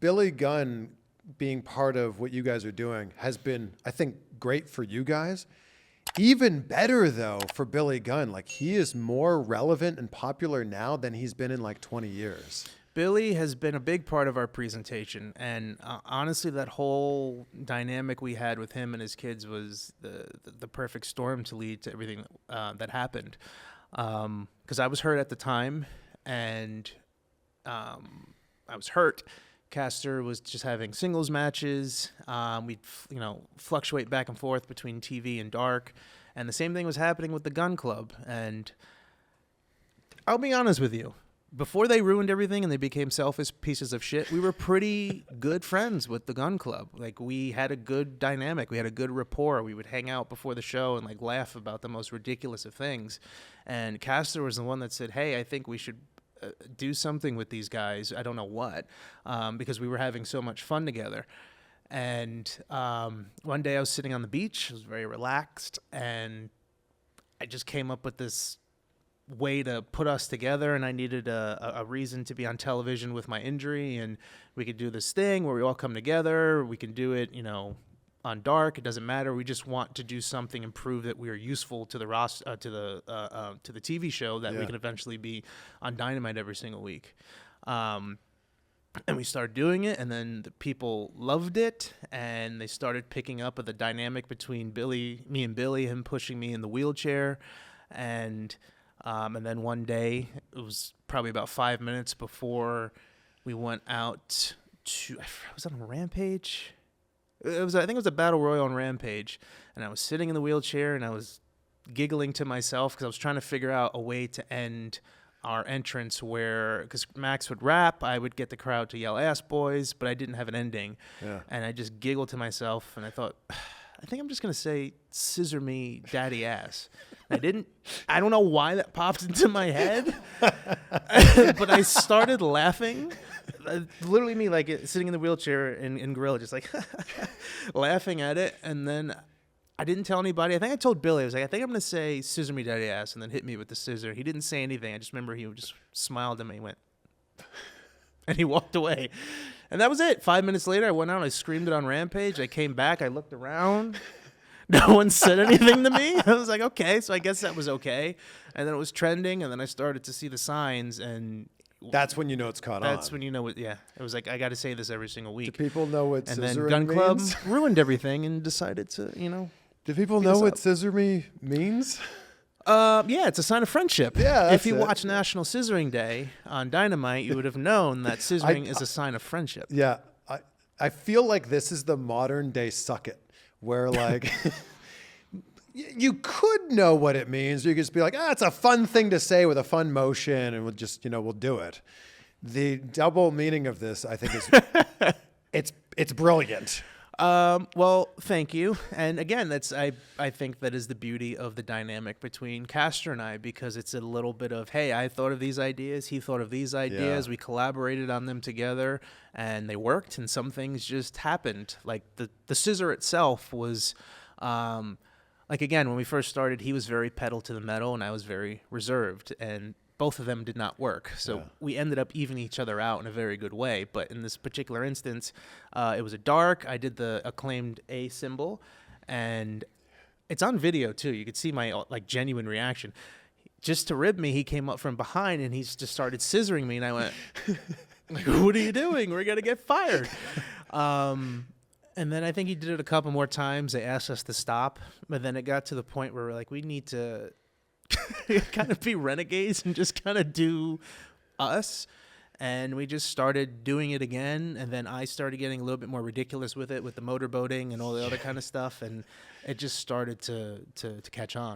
Billy Gunn being part of what you guys are doing has been, I think, great for you guys. Even better, though, for Billy Gunn. Like, he is more relevant and popular now than he's been in like 20 years. Billy has been a big part of our presentation, and honestly, that whole dynamic we had with him and his kids was the perfect storm to lead to everything that happened. Because I was hurt at the time, and I was hurt. Castor was just having singles matches. We'd fluctuate back and forth between TV and dark, and the same thing was happening with the Gun Club. And I'll be honest with you. Before they ruined everything and they became selfish pieces of shit, we were pretty good friends with the Gun Club. Like, we had a good dynamic. We had a good rapport. We would hang out before the show and, like, laugh about the most ridiculous of things. And Castor was the one that said, hey, I think we should do something with these guys. I don't know what, because we were having so much fun together. And one day I was sitting on the beach. I was very relaxed. And I just came up with this way to put us together, and I needed a reason to be on television with my injury, and we could do this thing where we all come together. We can do it, on dark. It doesn't matter. We just want to do something and prove that we are useful to the to the TV show, that we can eventually be on Dynamite every single week. And we started doing it, and then the people loved it, and they started picking up of the dynamic between me and Billy, him pushing me in the wheelchair, and then one day, it was probably about 5 minutes before we went out to, was that on Rampage? I think it was a Battle Royal on Rampage, and I was sitting in the wheelchair, and I was giggling to myself because I was trying to figure out a way to end our entrance because Max would rap, I would get the crowd to yell "ass boys," but I didn't have an ending. Yeah. And I just giggled to myself, and I thought, I think I'm just going to say, "Scissor me, daddy ass." I don't know why that popped into my head, but I started laughing. Literally me, like, sitting in the wheelchair in Gorilla, just like laughing at it. And then I didn't tell anybody. I think I told Billy, I was like, I think I'm going to say "Scissor me, daddy ass," and then hit me with the scissor. He didn't say anything. I just remember he just smiled at me and went, and he walked away. And that was it. 5 minutes later, I went out, I screamed it on Rampage. I came back, I looked around. No one said anything to me. I was like, okay, so I guess that was okay. And then it was trending, and then I started to see the signs, and that's when you know it's caught on. That's when you know what. Yeah, it was like, I got to say this every single week. Do people know what and Scissoring then Gun Club means? ruined everything and decided to, Do people know what Scissor Me means? Yeah, it's a sign of friendship. Yeah, if you watch National Scissoring Day on Dynamite, you would have known that scissoring is a sign of friendship. Yeah, I feel like this is the modern day suck it, where like you could know what it means. You could just be like, it's a fun thing to say with a fun motion, and we'll just we'll do it. The double meaning of this, I think, is it's brilliant. Well, thank you. And again, I think that is the beauty of the dynamic between Castor and I, because it's a little bit of, hey, I thought of these ideas, he thought of these ideas, we collaborated on them together, and they worked, and some things just happened. Like the scissor itself was, like, again, when we first started, he was very pedal to the metal, and I was very reserved, and both of them did not work. So we ended up evening each other out in a very good way. But in this particular instance, it was a dark. I did the Acclaimed A symbol, and it's on video too. You could see my genuine reaction. Just to rib me, he came up from behind and he just started scissoring me, and I went, "What are you doing? We're gonna get fired." And then I think he did it a couple more times. They asked us to stop, but then it got to the point where we're like, we need to kind of be renegades and just kind of do us. And we just started doing it again, and then I started getting a little bit more ridiculous with it, with the motorboating and all the other kind of stuff, and it just started to catch on.